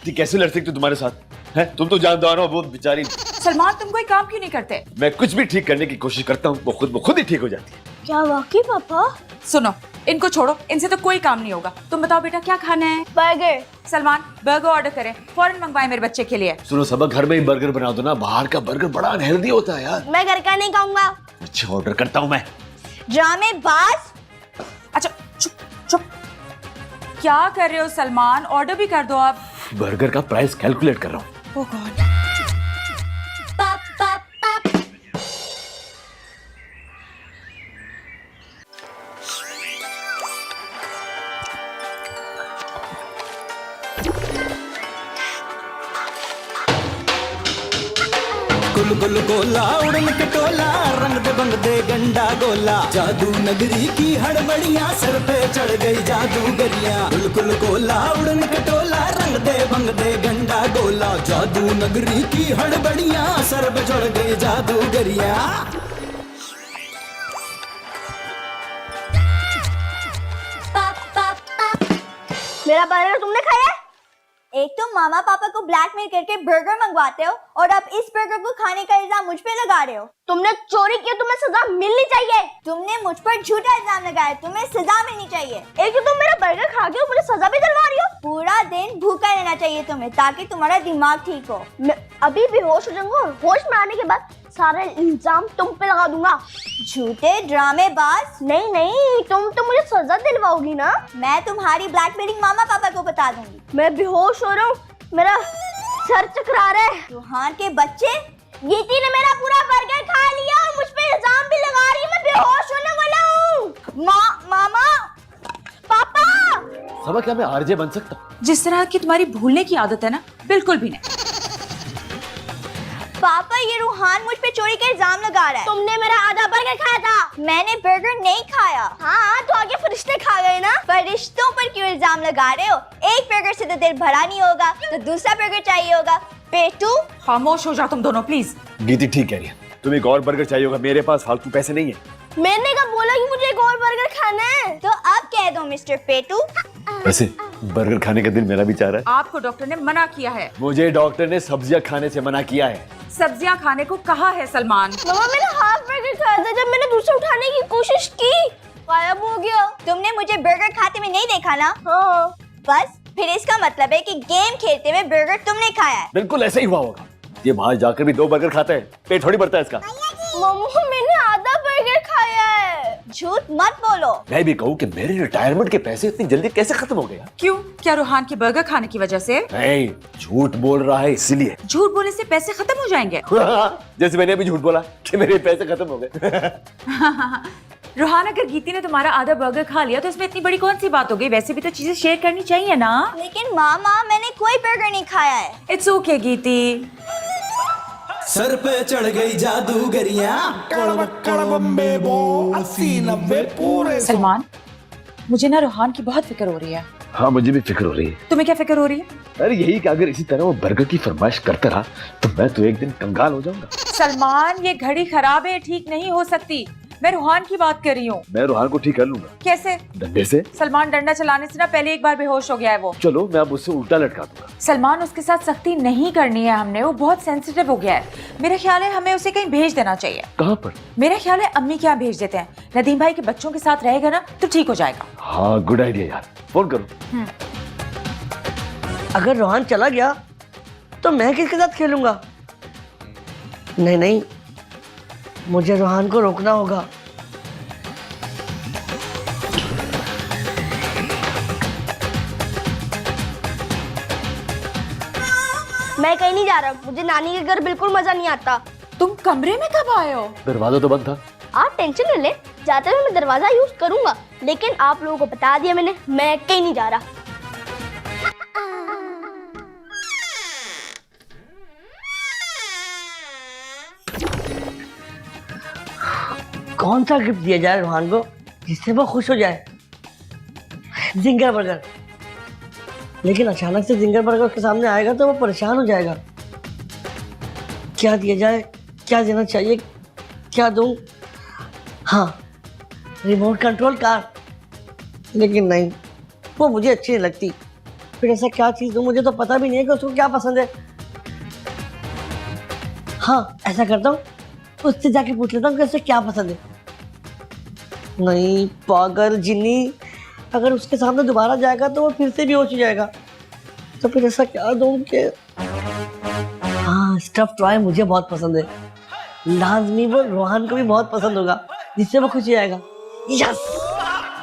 इतनी कैसे लड़ सकती हूँ तुम्हारे साथ? है तुम तो जानदार हो, वो बेचारी। सलमान तुम कोई काम क्यों नहीं करते? मैं कुछ भी ठीक करने की कोशिश करता हूँ, वो खुद ही ठीक हो जाती है। क्या वाकई पापा? सुनो, इनको छोड़ो, इनसे तो कोई काम नहीं होगा। तुम बताओ बेटा क्या खाना है? बर्गर। सलमान बर्गर ऑर्डर करें, फौरन मंगवाए मेरे बच्चे के लिए। सुनो सबक, घर में ही बर्गर बना दो ना, बाहर का बर्गर बड़ा अनहेल्दी होता है यार। मैं घर का नहीं खाऊंगा। अच्छा ऑर्डर करता हूँ मैं। ड्रामेबाज। अच्छा चुप चुप, क्या कर रहे हो सलमान? ऑर्डर भी कर दो आप। बर्गर का प्राइस कैलकुलेट कर रहा हूँ। ओह गॉड। गुल गुल गोला उड़न कटोला, रंग दे बंग दे गंडा गोला, जादू नगरी की हड़बड़ियां सर पे चढ़ गई जादूगरियां। गुल गुल गोला उड़न कटोला, रंग दे बंग दे गंडा गोला, जादू नगरी की हड़बड़ियां सर पे चढ़ गई जादूगरियां। मेरा बर्गर तुमने खाया? एक तो मामा पापा को ब्लैकमेल करके बर्गर मंगवाते हो और अब इस बर्गर को खाने का इल्जाम मुझ पे लगा रहे हो। तुमने चोरी की, तुम्हें सजा मिलनी चाहिए। तुमने मुझ पर झूठा इल्जाम लगाया, तुम्हें सजा मिलनी चाहिए। एक तो तुम मेरा बर्गर खा के मुझे सजा भी दिलवा रही हो। पूरा दिन भूखा रहना चाहिए तुम्हें, ताकि तुम्हारा दिमाग ठीक हो। मैं अभी बेहोश हो जाऊंगा और होश में आने के बाद सारा इल्जाम तुम पे लगा दूंगा। झूठे ड्रामेबाज। नहीं नहीं, तुम तो मुझे सजा दिलवाओगी ना। मैं तुम्हारी ब्लैकमेलिंग मामा पापा को बता दूंगी। मैं बेहोश हो रहा हूँ, मेरा सर चकरा रहा है। रूहान के बच्चे, गीती ने मेरा पूरा बर्गर खा लिया और मुझ पे इल्जाम भी लगा रही है। मैं बेहोश होने वाला हूँ। मामा पापा। सबक, क्या मैं आरजे बन सकता हूँ? जिस तरह की तुम्हारी भूलने की आदत है ना, बिल्कुल भी नहीं। पापा ये रूहान मुझ पे चोरी का इल्जाम लगा रहा है। तुमने मेरा आधा बर्गर खाया था। मैंने बर्गर नहीं खाया। हाँ तो आगे फरिश्ते खा गए ना। फरिश्तों पर क्यों इल्जाम लगा रहे हो? एक बर्गर से तो दिल भरा नहीं होगा, तो दूसरा बर्गर चाहिए होगा। पेटू खामोश हो जाओ तुम दोनों प्लीज। गीती ठीक कह रही है, तुम्हें एक और बर्गर चाहिए होगा, मेरे पास फालतू पैसे नहीं है। मैंने कब बोला कि मुझे एक और बर्गर खाना है? तो अब कह दो मिस्टर पेटू। वैसे बर्गर खाने का दिल मेरा भी चाह रहा है। आपको डॉक्टर ने मना किया है। मुझे डॉक्टर ने सब्जियां खाने से मना किया है। सब्जियां खाने को कहा है सलमान। मामा मैंने हाफ बर्गर खाया था, जब मैंने दूसरा उठाने की कोशिश की गायब हो गया। तुमने मुझे बर्गर खाते में नहीं देखा ना? हाँ। बस फिर इसका मतलब है कि गेम खेलते हुए बर्गर तुमने खाया है। बिल्कुल ऐसा ही हुआ होगा। ये बाहर जाकर भी 2 बर्गर खाता है, पेट थोड़ी भरता है इसका। मम्मा मैंने आधा बर्गर खाया है। झूठ मत बोलो। मैं भी कहूँ कि मेरे रिटायरमेंट के पैसे इतनी जल्दी कैसे खत्म हो गए? क्यों, क्या रूहान के बर्गर खाने की वजह से? नहीं, झूठ बोल रहा है इसलिए। झूठ बोलने से पैसे खत्म हो जाएंगे? जैसे मैंने अभी झूठ बोला कि मेरे पैसे खत्म हो गए। रूहान, अगर गीती ने तुम्हारा आधा बर्गर खा लिया तो इसमें इतनी बड़ी कौन सी बात हो गई? वैसे भी तो चीजें शेयर करनी चाहिए ना। लेकिन मामा मैंने कोई बर्गर नहीं खाया है। It's okay गीती। सर पे चढ़ गई जादूगरियां। सलमान, मुझे ना रूहान की बहुत फिक्र हो रही है। हाँ मुझे भी फिक्र हो रही है। तुम्हें क्या फिक्र हो रही है? अरे यही कि अगर इसी तरह वो बर्गर की फरमाइश करता रहा तो मैं तो एक दिन कंगाल हो जाऊंगा। सलमान, ये घड़ी खराब है, ठीक नहीं हो सकती। मैं रूहान की बात कर रही हूँ। मैं रूहान को ठीक कर लूंगा। कैसे? डंडे से। सलमान, डंडा चलाने से ना पहले एक बार बेहोश हो गया है वो। चलो मैं अब उससे उल्टा लटका दूंगा। सलमान, उसके साथ सख्ती नहीं करनी है हमने, वो बहुत सेंसिटिव हो गया है। मेरा ख्याल है हमें उसे कहीं भेज देना चाहिए। कहाँ पर? मेरा ख्याल है अम्मी के यहाँ भेज देते हैं। नदीम भाई के बच्चों के साथ रहेगा ना तो ठीक हो जाएगा। हाँ गुड आइडिया यार, फोन करो। अगर रोहन चला गया तो मैं किसके साथ खेलूंगा? नहीं नहीं, मुझे रोहन को रोकना होगा। मैं कहीं नहीं जा रहा, मुझे नानी के घर बिल्कुल मजा नहीं आता। तुम कमरे में कब आए हो? दरवाजा तो बंद था। आप टेंशन न ले, जाते हुए मैं दरवाजा यूज करूंगा, लेकिन आप लोगों को बता दिया मैंने, मैं कहीं नहीं जा रहा। कौन सा गिफ्ट दिया जाए रोहन को जिससे वो खुश हो जाए? Ginger burger. लेकिन अचानक से जिंगर बर्गर उसके सामने आएगा तो वो परेशान हो जाएगा। क्या दिया जाए, क्या देना चाहिए, क्या दूं? हाँ, रिमोट कंट्रोल कार। लेकिन नहीं, वो मुझे अच्छी नहीं लगती। फिर ऐसा क्या चीज दूं, मुझे तो पता भी नहीं है कि उसको क्या पसंद है। हाँ, ऐसा करता हूँ, उससे जाके पूछ लेता हूँ कि उसे क्या पसंद है। नहीं, पागल जिन्नी, अगर उसके सामने दोबारा जाएगा तो वो फिर से बेहोश हो जाएगा। तो फिर ऐसा क्या दूं कि हाँ, स्टफ टॉय मुझे बहुत पसंद है, लाजमी वो रोहान को भी बहुत पसंद होगा, जिससे वो खुश हो जाएगा। यस।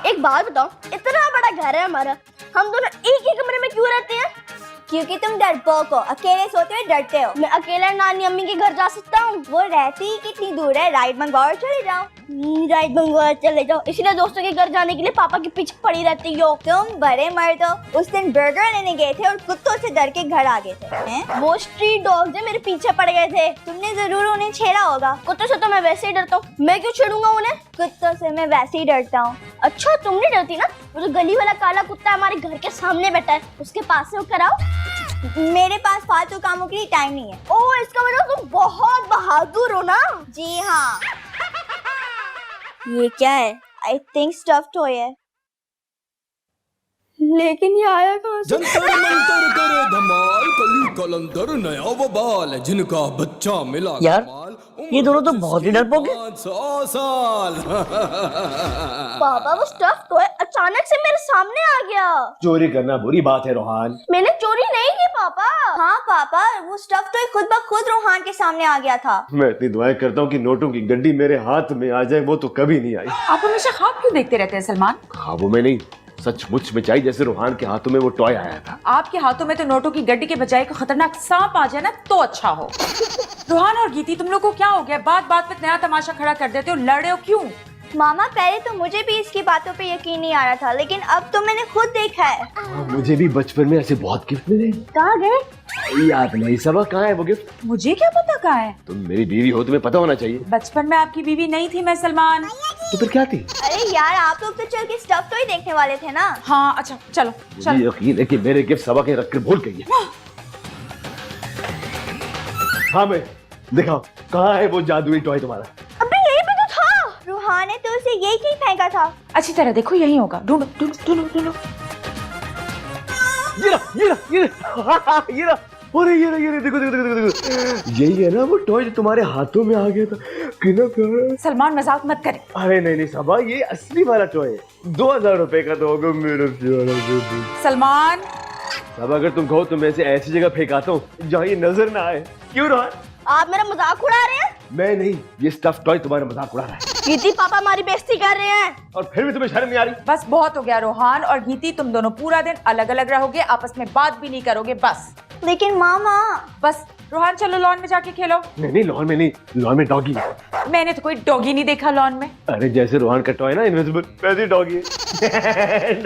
एक बात बताओ, इतना बड़ा घर है हमारा, हम दोनों एक ही कमरे में क्यों रहते हैं? क्योंकि तुम डरपोक हो, अकेले सोते हुए डरते हो। मैं अकेला नानी अम्मी के घर जा सकता हूँ? वो रहती ही कितनी दूर है, राइड मंगवाओ और चले जाओ। राइड मंगवाओ चले जाओ, इसलिए दोस्तों के घर जाने के लिए पापा के पीछे पड़ी रहती हो। तुम बड़े मर्द हो। उस दिन बर्गर लेने गए थे और कुत्तों से डर के घर आ गए थे हैं? वो स्ट्रीट डॉग्स मेरे पीछे पड़ गए थे, तुमने जरूर उन्हें छेड़ा होगा। कुत्तों से तो मैं वैसे ही डरता हूँ, मैं क्यों छेड़ूंगा उन्हें? कुत्तों से मैं वैसे ही डरता हूँ। अच्छा, तुम नहीं डरती ना? वो जो गली वाला काला कुत्ता हमारे घर के सामने बैठा है, उसके पास से होकर आओ। मेरे पास फालतू कामों के लिए टाइम नहीं है। ओह, इसका मतलब तुम बहुत बहादुर हो ना? जी हाँ। ये क्या है? आई थिंक स्टफ टॉय है, लेकिन ये आया कहाँ से? जंतर मंतर करे धमाल, कली कलंदर नया वबाल, जिनका बच्चा मिला यार, कमाल, ये दोनों तो बहुत ही डरपोक हैं। 500 साल। पापा, वो स्टफ टॉय अचानक से मेरे सामने आ गया। चोरी करना बुरी बात है रोहान। मैंने चोरी नहीं की पापा। हाँ पापा, वो स्टफ टॉय खुद ब खुद रोहान के सामने आ गया था। मैं इतनी दुआएं करता हूँ कि नोटों की गड्डी मेरे हाथ में आ जाए, वो तो कभी नहीं आई। आप हमेशा ख्वाब क्यों देखते रहते हैं सलमान? ख्वाबों में नहीं, सचमुच में चाहिए। जैसे रोहान के हाथों में वो टॉय आया था। आपके हाथों में तो नोटों की गड्डी के बजाय कोई खतरनाक सांप आ जाए ना तो अच्छा हो। रोहान और गीती, तुम लोग को क्या हो गया? बात बात पे नया तमाशा खड़ा कर देते हो, लड़ रहे हो क्यों? मामा, पहले तो मुझे भी इसकी बातों पे यकीन नहीं आ रहा था, लेकिन अब तो मैंने खुद देखा है। मुझे भी बचपन में ऐसे बहुत गिफ्ट मिले। कहाँ गए? याद नहीं सबा, कहाँ है वो गिफ्ट? मुझे क्या पता कहाँ है? तुम मेरी बीवी हो, तुम्हें पता होना चाहिए। बचपन में आपकी बीवी नहीं थी मैं सलमान। तो फिर क्या थी? अरे यार, आप लोग तो चल के स्टफ टॉय देखने वाले थे ना? हाँ अच्छा, चलो मुझे चलो। यकीन है कि मेरे गिफ्ट सबा के रख कर भूल गई है। हाँ, मैं दिखाओ कहाँ है वो जादुई टॉय तुम्हारा? अबे यही पे तो था। रूहान ने तो उसे यही कहीं फेंका था। अच्छी तरह देखो, यही होगा। ढूंढो ढूंढो ढूंढो ढूंढो। ये रहा, ये रहा। अरे ये रहा, देखो देखो देखो देखो, यही है ना वो टॉय जो तुम्हारे हाथों में आ गया था। कितना प्यारा है। सलमान, मजाक मत करे। अरे नहीं नहीं सबा, ये असली वाला टॉय है। 2000 रुपए का तो होगा मेरा प्यारा बेबी। सलमान, अब अगर तुम कहो तो मैं इसे ऐसी जगह फेंकाता हूँ जहाँ ये नजर ना आए। क्यों रोहन? आप मेरा मजाक उड़ा रहे हैं? मैं नहीं, ये स्टफ टॉय तुम्हारा मजाक उड़ा रहा है। गीती, पापा हमारी बेइज्जती कर रहे हैं। और फिर भी तुम्हें शर्म नहीं आ रही? बस बहुत हो गया। रोहान और गीती, तुम दोनों पूरा दिन अलग अलग रहोगे, आपस में बात भी नहीं करोगे। बस लेकिन मामा। बस रोहान, चलो लॉन में जाके खेलो। नहीं नहीं, लॉन में नहीं, लॉन में डॉगी। मैंने तो कोई डॉगी नहीं देखा लॉन में। अरे जैसे रोहन का टॉय ना इनविजिबल, वैसे डॉगी है।